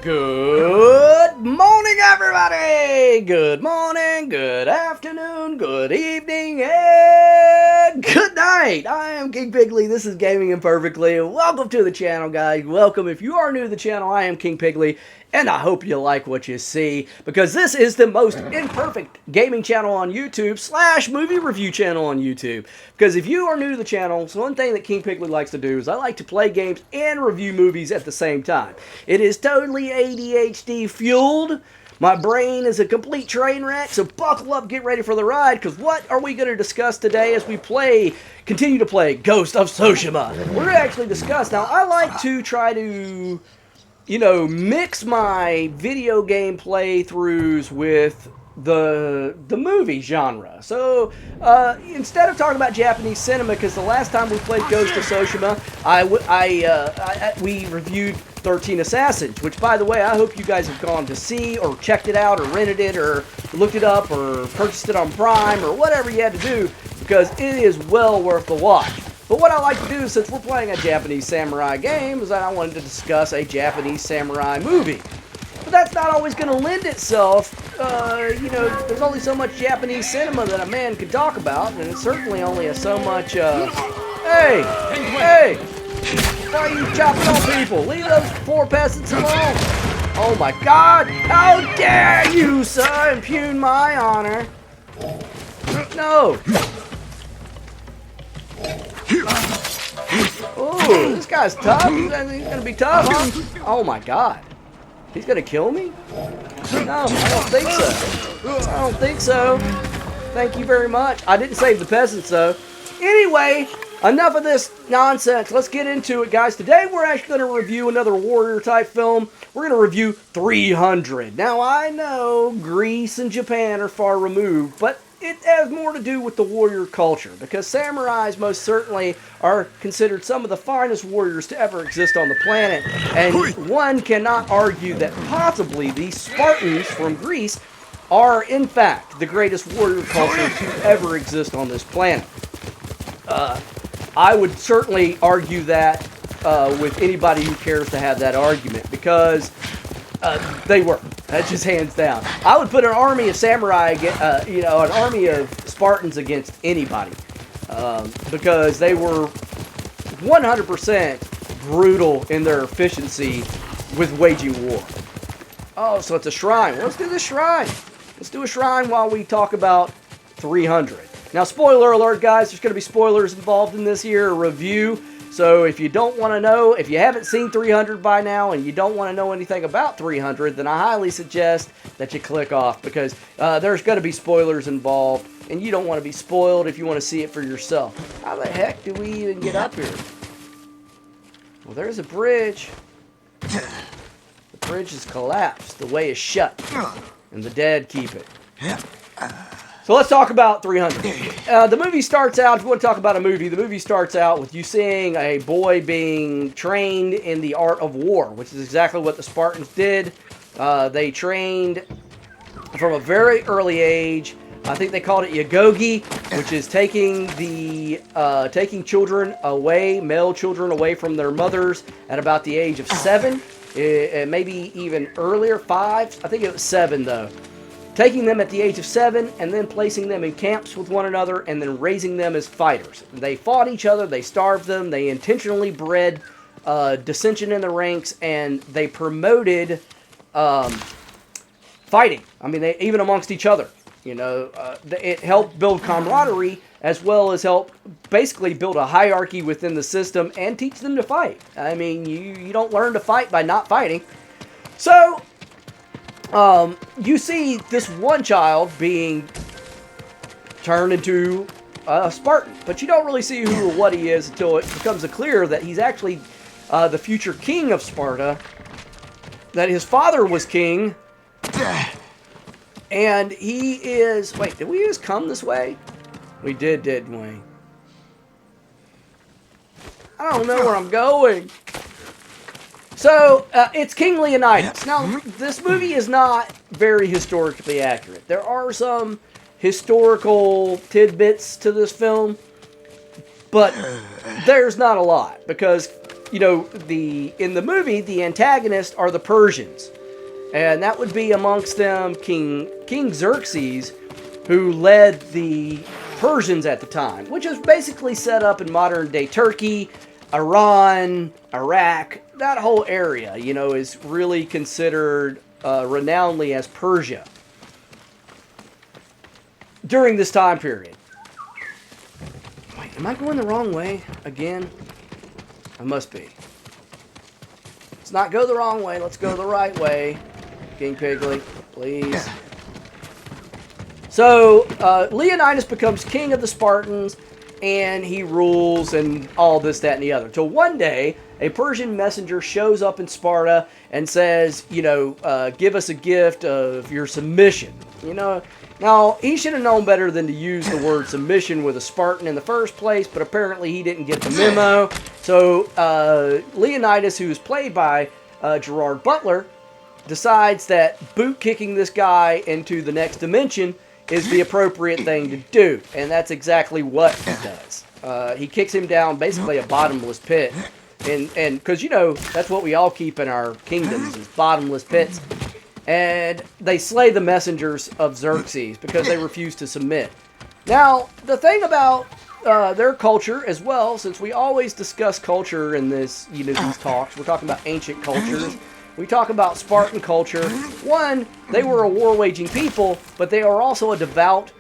Good morning, everybody! Good morning, good afternoon, good evening, and good night! I am King Pigley, this is Gaming Imperfectly, and welcome to the channel, guys. Welcome. If you are new to the channel, I am King Pigley, and I hope you like what you see, because this is the most imperfect gaming channel on YouTube / movie review channel on YouTube. Because if you are new to the channel, so one thing that King Pigley likes to do is I like to play games and review movies at the same time. It is totally ADHD fueled. My brain is a complete train wreck, so buckle up, get ready for the ride, because what are we going to discuss today as we continue to play Ghost of Tsushima? We're going to actually discuss, now I like to try to mix my video game playthroughs with the movie genre. So instead of talking about Japanese cinema, because the last time we played Ghost of Tsushima, we reviewed 13 Assassins, which, by the way, I hope you guys have gone to see or checked it out or rented it or looked it up or purchased it on Prime or whatever you had to do, because it is well worth the watch. But what I like to do, since we're playing a Japanese samurai game, is that I wanted to discuss a Japanese samurai movie. But that's not always going to lend itself, there's only so much Japanese cinema that a man can talk about, and it's certainly only so much, hey, why are you chopping on people? Leave those poor peasants alone. Oh my God, how dare you, sir, impugn my honor. No. Ooh, this guy's tough. He's gonna be tough, huh? Oh my God. He's gonna kill me? No, I don't think so. I don't think so. Thank you very much. I didn't save the peasants, though. Anyway, enough of this nonsense. Let's get into it, guys. Today, we're actually going to review another warrior-type film. We're going to review 300. Now, I know Greece and Japan are far removed, but it has more to do with the warrior culture, because samurais most certainly are considered some of the finest warriors to ever exist on the planet, and one cannot argue that possibly the Spartans from Greece are, in fact, the greatest warrior culture to ever exist on this planet. I would certainly argue that with anybody who cares to have that argument, because they were. That's just hands down. I would put an army of samurai, an army of Spartans against anybody, because they were 100% brutal in their efficiency with waging war. Oh, so it's a shrine. Well, let's do the shrine. Let's do a shrine while we talk about 300. Now, spoiler alert, guys, there's going to be spoilers involved in this here review. So if you don't want to know, if you haven't seen 300 by now and you don't want to know anything about 300, then I highly suggest that you click off, because there's going to be spoilers involved, and you don't want to be spoiled if you want to see it for yourself. How the heck do we even get up here? Well, there's a bridge. The bridge has collapsed. The way is shut, and the dead keep it. So let's talk about 300. The movie starts out, if you want to talk about a movie, the movie starts out with you seeing a boy being trained in the art of war, which is exactly what the Spartans did. They trained from a very early age. I think they called it yagogi, which is taking children away, male children away from their mothers at about the age of 7, and maybe even earlier, 5. I think it was 7 though. Taking them at the age of 7 and then placing them in camps with one another and then raising them as fighters. They fought each other, they starved them, they intentionally bred dissension in the ranks, and they promoted fighting. I mean, even amongst each other. It helped build camaraderie as well as help basically build a hierarchy within the system and teach them to fight. I mean, you don't learn to fight by not fighting. So you see this one child being turned into a Spartan, but you don't really see who or what he is until it becomes clear that he's actually the future king of Sparta, that his father was king, and he is... Wait, did we just come this way? We did, didn't we? I don't know where I'm going. So, it's King Leonidas. Now, this movie is not very historically accurate. There are some historical tidbits to this film, but there's not a lot, because in the movie, the antagonists are the Persians. And that would be amongst them King Xerxes, who led the Persians at the time, which is basically set up in modern-day Turkey, Iran, Iraq. That whole area, is really considered renownedly as Persia during this time period. Wait, am I going the wrong way again? I must be. Let's not go the wrong way. Let's go the right way. King Piggly, please. So, Leonidas becomes king of the Spartans, and he rules and all this, that, and the other. Till one day, a Persian messenger shows up in Sparta and says, give us a gift of your submission. Now, he should have known better than to use the word submission with a Spartan in the first place, but apparently he didn't get the memo. So, Leonidas, who is played by Gerard Butler, decides that boot-kicking this guy into the next dimension is the appropriate thing to do. And that's exactly what he does. He kicks him down basically a bottomless pit. And because, that's what we all keep in our kingdoms, is bottomless pits. And they slay the messengers of Xerxes because they refuse to submit. Now, the thing about their culture as well, since we always discuss culture in these talks, we're talking about ancient cultures. We talk about Spartan culture. One, they were a war-waging people, but they are also a devout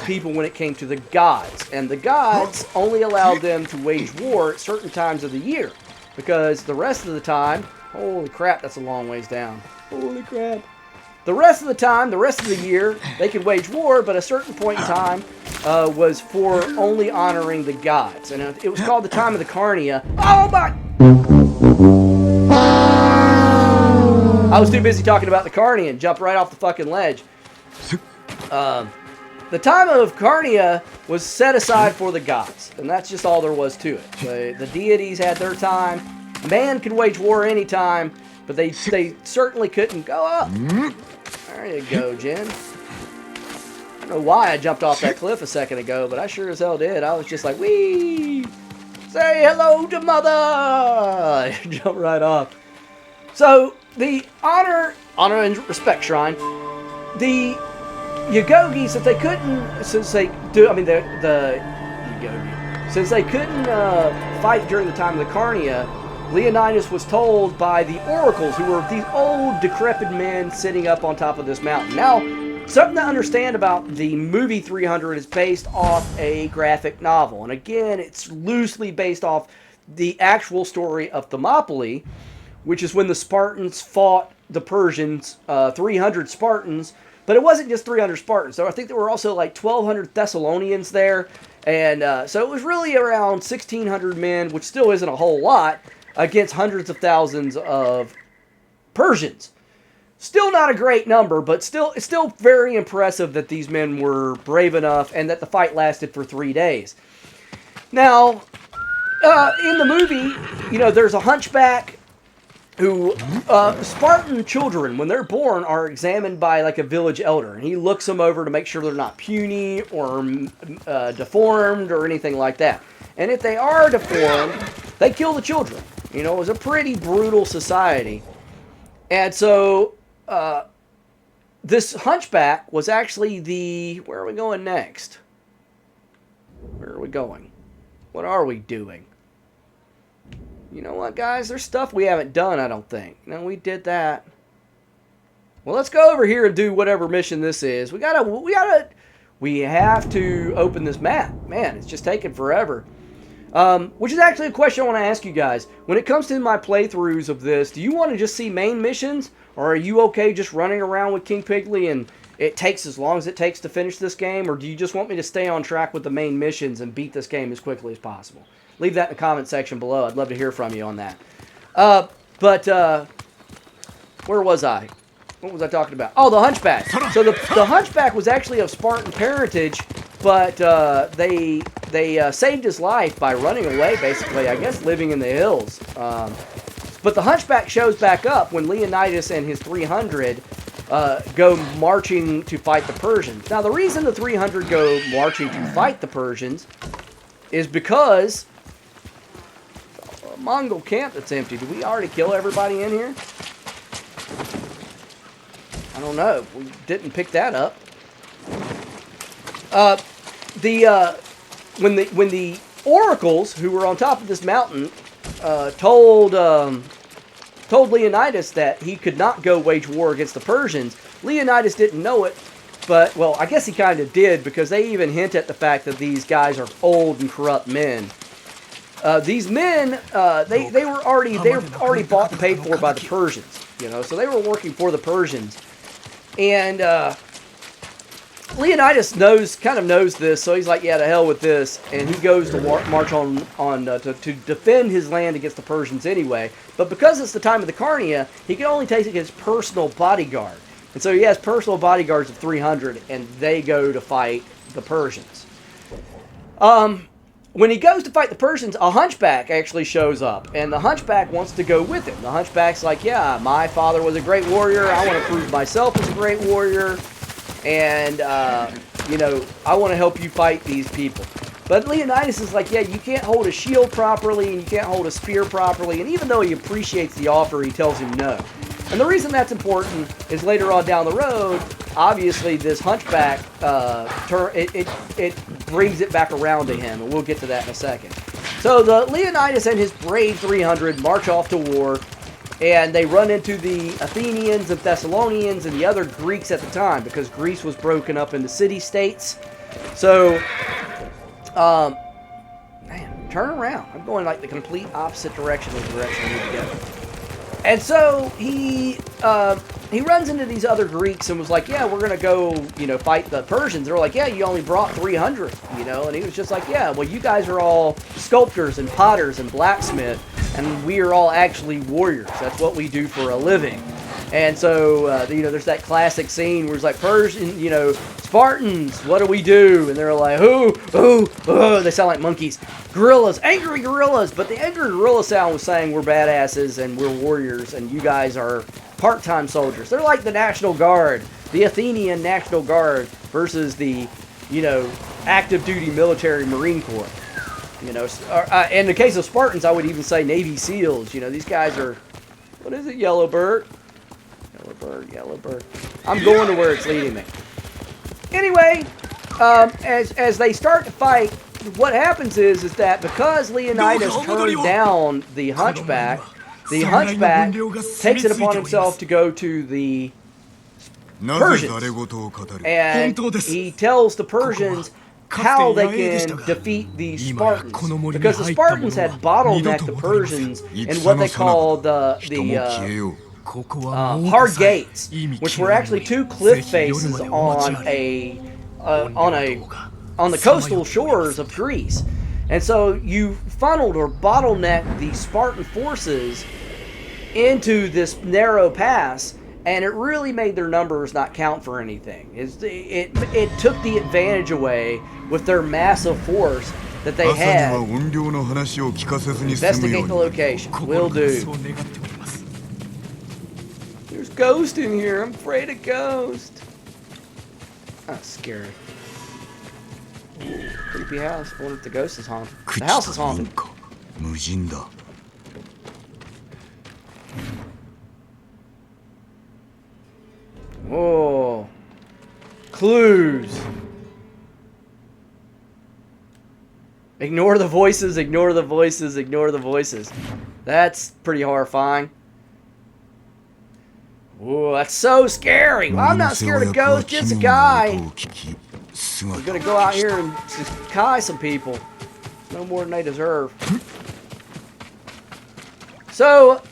people when it came to the gods. And the gods only allowed them to wage war at certain times of the year. Because the rest of the time, holy crap, that's a long ways down. Holy crap. The rest of the time, the rest of the year, they could wage war, but a certain point in time was for only honoring the gods. And it was called the time of the Carnia. Oh my... I was too busy talking about the Carnia and jumped right off the fucking ledge. The time of Carnia was set aside for the gods, and that's just all there was to it. The deities had their time. Man could wage war anytime, but they certainly couldn't go up. There you go, Jen. I don't know why I jumped off that cliff a second ago, but I sure as hell did. I was just like, wee! Say hello to mother! Jump right off. So, the honor and respect shrine, the Yagogis, if they couldn't, since they couldn't fight during the time of the Carnia, Leonidas was told by the oracles, who were these old, decrepit men sitting up on top of this mountain. Now, something to understand about the movie 300 is based off a graphic novel. And again, it's loosely based off the actual story of Thermopylae, which is when the Spartans fought the Persians, 300 Spartans. But it wasn't just 300 Spartans. So I think there were also like 1,200 Thessalonians there. And so it was really around 1,600 men, which still isn't a whole lot, against hundreds of thousands of Persians. Still not a great number, but it's still very impressive that these men were brave enough and that the fight lasted for 3 days. Now, in the movie, there's a hunchback who, Spartan children, when they're born, are examined by like a village elder, and he looks them over to make sure they're not puny or deformed or anything like that. And if they are deformed, they kill the children. It was a pretty brutal society. And so, this hunchback was actually where are we going next? Where are we going? What are we doing? You know what, guys? There's stuff we haven't done, I don't think. No, we did that. Well, let's go over here and do whatever mission this is. We have to open this map. Man, it's just taking forever. Which is actually a question I want to ask you guys. When it comes to my playthroughs of this, do you want to just see main missions? Or are you okay just running around with King Piggly and it takes as long as it takes to finish this game? Or do you just want me to stay on track with the main missions and beat this game as quickly as possible? Leave that in the comment section below. I'd love to hear from you on that. Where was I? What was I talking about? Oh, the Hunchback. So the Hunchback was actually of Spartan parentage, but they saved his life by running away, basically, I guess living in the hills. But the Hunchback shows back up when Leonidas and his 300 go marching to fight the Persians. Now, the reason the 300 go marching to fight the Persians is because... Mongol camp that's empty. Did we already kill everybody in here? I don't know. We didn't pick that up. When the oracles who were on top of this mountain told Leonidas that he could not go wage war against the Persians, Leonidas didn't know it, but, well, I guess he kind of did, because they even hint at the fact that these guys are old and corrupt men. These men, they were already bought and paid for by the Persians, you know, so they were working for the Persians. And Leonidas kind of knows this, so he's like, yeah, to hell with this, and he goes to march on to defend his land against the Persians anyway. But because it's the time of the Carnia, he can only take his personal bodyguard, and so he has personal bodyguards of 300, and they go to fight the Persians. When he goes to fight the Persians, a hunchback actually shows up, and the hunchback wants to go with him. The hunchback's like, yeah, my father was a great warrior, I want to prove myself as a great warrior, and, you know, I want to help you fight these people. But Leonidas is like, yeah, you can't hold a shield properly, and you can't hold a spear properly, and even though he appreciates the offer, he tells him no. And the reason that's important is later on down the road, obviously this hunchback, it brings it back around to him, and we'll get to that in a second. So the Leonidas and his brave 300 march off to war, and they run into the Athenians and Thessalonians and the other Greeks at the time, because Greece was broken up into city-states. So, man, turn around. I'm going like the complete opposite direction of the direction I need to go. And so he runs into these other Greeks and was like, yeah, we're going to go, you know, fight the Persians. They're like, yeah, you only brought 300, you know. And he was just like, yeah, well, you guys are all sculptors and potters and blacksmiths, and we are all actually warriors. That's what we do for a living. And so, you know, there's that classic scene where it's like, Persian, you know, Spartans, what do we do? And they're like, ooh, they sound like monkeys. Gorillas, angry gorillas. But the angry gorilla sound was saying we're badasses and we're warriors and you guys are part-time soldiers. They're like the National Guard, the Athenian National Guard versus the, you know, active duty military Marine Corps. You know, in the case of Spartans, I would even say Navy SEALs. You know, these guys are, what is it, Yellowbird? Yellowbird. I'm going to where it's leading me. Anyway, as they start to fight, what happens is that because Leonidas turned down the hunchback takes it upon himself to go to the Persians. And he tells the Persians how they can defeat the Spartans. Because the Spartans had bottlenecked the Persians in what they call the hard gates, which were actually two cliff faces on the coastal shores of Greece. And so you funneled or bottlenecked the Spartan forces into this narrow pass, and it really made their numbers not count for anything. It took the advantage away with their massive force that they had. Investigate the location. Will do. There's ghost in here. I'm afraid of ghost. That's scary. Creepy house. I wonder if the ghost is haunted. The house is haunted. Oh. Clues. Ignore the voices, ignore the voices, ignore the voices. That's pretty horrifying. Ooh, that's so scary. Well, I'm not scared of ghosts, just a guy. I'm gonna go out here and just kai some people. No more than they deserve. So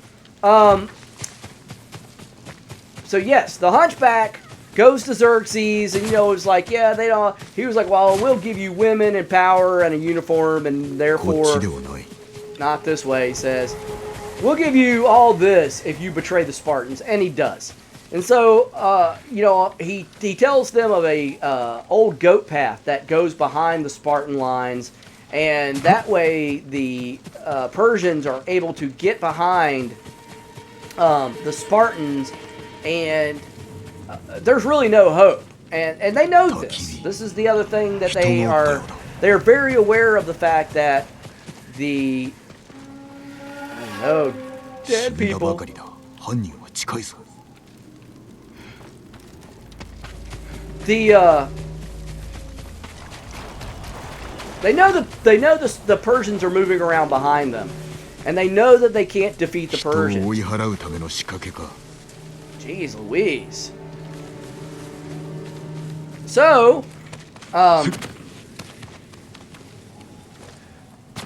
yes, the hunchback goes to Xerxes, and you know, it's like, yeah, they don't. He was like, well, we'll give you women and power and a uniform, and therefore, not this way. He says, we'll give you all this if you betray the Spartans, and he does. And so, you know, he tells them of a old goat path that goes behind the Spartan lines, and that way the Persians are able to get behind the Spartans, and there's really no hope. And they know this. This is the other thing that they are very aware of, the fact that the No dead people. They know the Persians are moving around behind them, and they know that they can't defeat the Persians. Jeez Louise. So,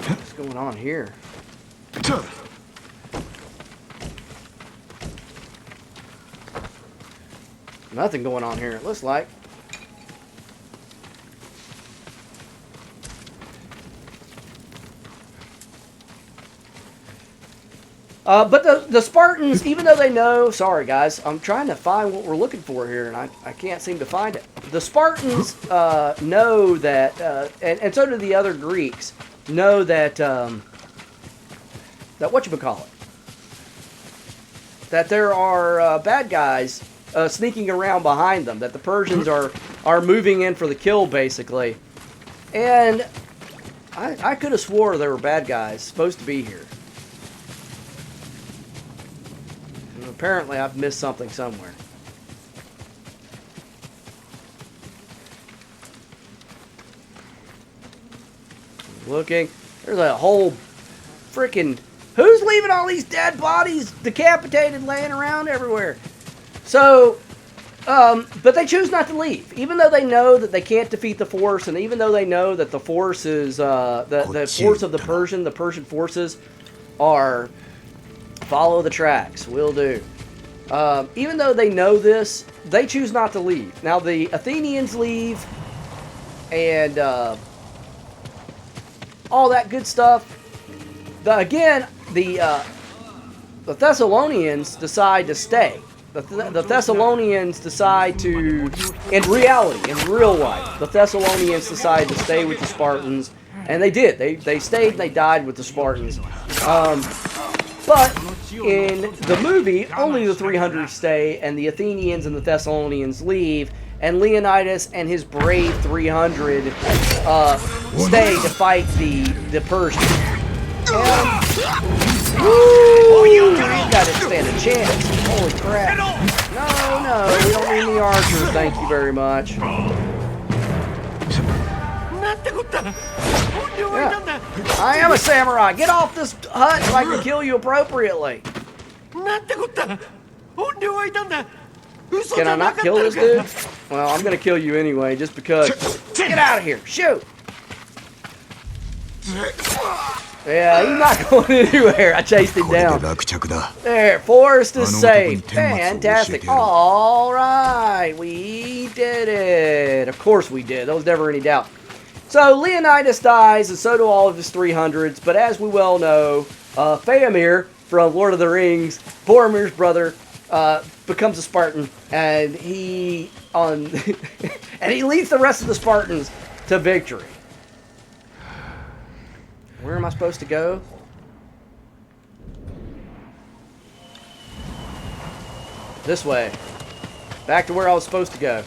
what's going on here? Nothing going on here, it looks like. But the Spartans, even though they know... Sorry, guys. I'm trying to find what we're looking for here, and I can't seem to find it. The Spartans know that... and so do the other Greeks. Know that... that whatchamacallit. That there are bad guys sneaking around behind them. That the Persians are moving in for the kill, basically. And I could have swore there were bad guys supposed to be here. Apparently, I've missed something somewhere. Looking. There's a whole freaking... Who's leaving all these dead bodies decapitated laying around everywhere? So, but they choose not to leave. Even though they know that they can't defeat the force, and even though they know that the force is... the force of the Persian forces are... Follow the tracks. Will do. Even though they know this, they choose not to leave. Now, the Athenians leave, and all that good stuff. Again, the Thessalonians decide to stay. The Thessalonians decide to, in reality, in real life, the Thessalonians decide to stay with the Spartans, and they did. They stayed and they died with the Spartans. But in the movie, only the 300 stay, and the Athenians and the Thessalonians leave, and Leonidas and his brave 300 stay to fight the Persians. Woo! You gotta stand a chance. Holy crap. No, we don't need the archers, thank you very much. Yeah. I am a samurai. Get off this hut so I can kill you appropriately. Can I not kill this dude? Well, I'm gonna kill you anyway, just because. Get out of here! Shoot! Yeah, he's not going anywhere. I chased him down. There, forest is safe. Fantastic. All right, we did it. Of course we did. There was never any doubt. So Leonidas dies, and so do all of his 300s. But as we well know, Faramir from Lord of the Rings, Boromir's brother, becomes a Spartan, and he and he leads the rest of the Spartans to victory. Where am I supposed to go? This way. Back to where I was supposed to go.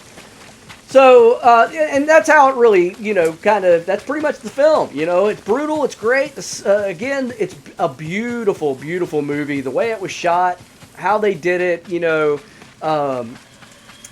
So, and that's how it really, that's pretty much the film. It's brutal, it's great. Again, it's a beautiful, beautiful movie. The way it was shot, how they did it,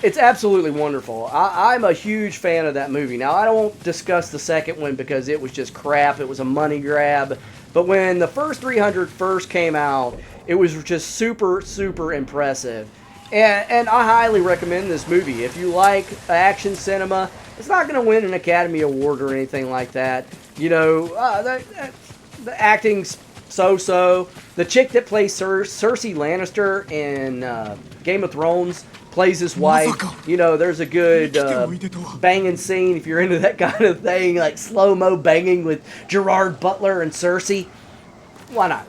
it's absolutely wonderful. I'm a huge fan of that movie. Now, I won't discuss the second one because it was just crap. It was a money grab. But when the first 300 first came out, it was just super, super impressive. And I highly recommend this movie. If you like action cinema, it's not going to win an Academy Award or anything like that. The acting's so-so. The chick that plays Cersei Lannister in Game of Thrones plays his wife. There's a good banging scene if you're into that kind of thing, like slow-mo banging with Gerard Butler and Cersei. Why not?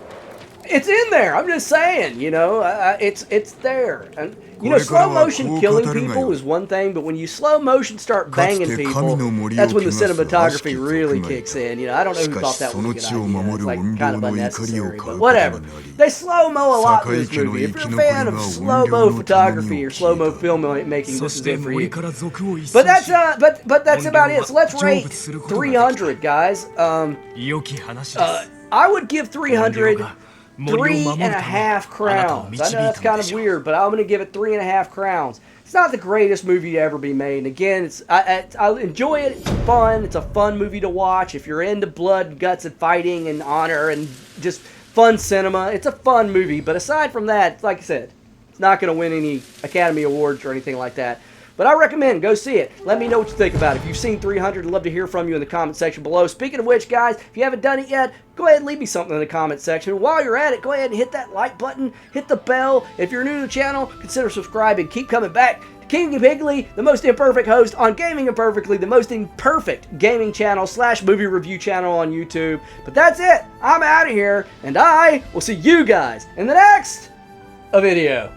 It's in there. I'm just saying, it's there. And slow motion killing people is one thing, but when you slow motion start banging people, that's when the cinematography really kicks in. I don't know who thought that was a good idea. It's like kind of unnecessary, but whatever. They slow mo a lot in this movie. If you're a fan of slow mo photography or slow mo filmmaking, this is it for you. But that's about it. So let's rate 300, guys. I would give 300 3.5 crowns. I know that's kind of weird, but I'm going to give it 3.5 crowns. It's not the greatest movie to ever be made. And again, I enjoy it. It's fun. It's a fun movie to watch. If you're into blood, guts, and fighting and honor and just fun cinema, it's a fun movie. But aside from that, like I said, it's not going to win any Academy Awards or anything like that. But I recommend, go see it. Let me know what you think about it. If you've seen 300, I'd love to hear from you in the comment section below. Speaking of which, guys, if you haven't done it yet, go ahead and leave me something in the comment section. While you're at it, go ahead and hit that like button, hit the bell. If you're new to the channel, consider subscribing. Keep coming back. King Piggly, the most imperfect host on Gaming Imperfectly, the most imperfect gaming channel / movie review channel on YouTube. But that's it. I'm out of here, and I will see you guys in the next video.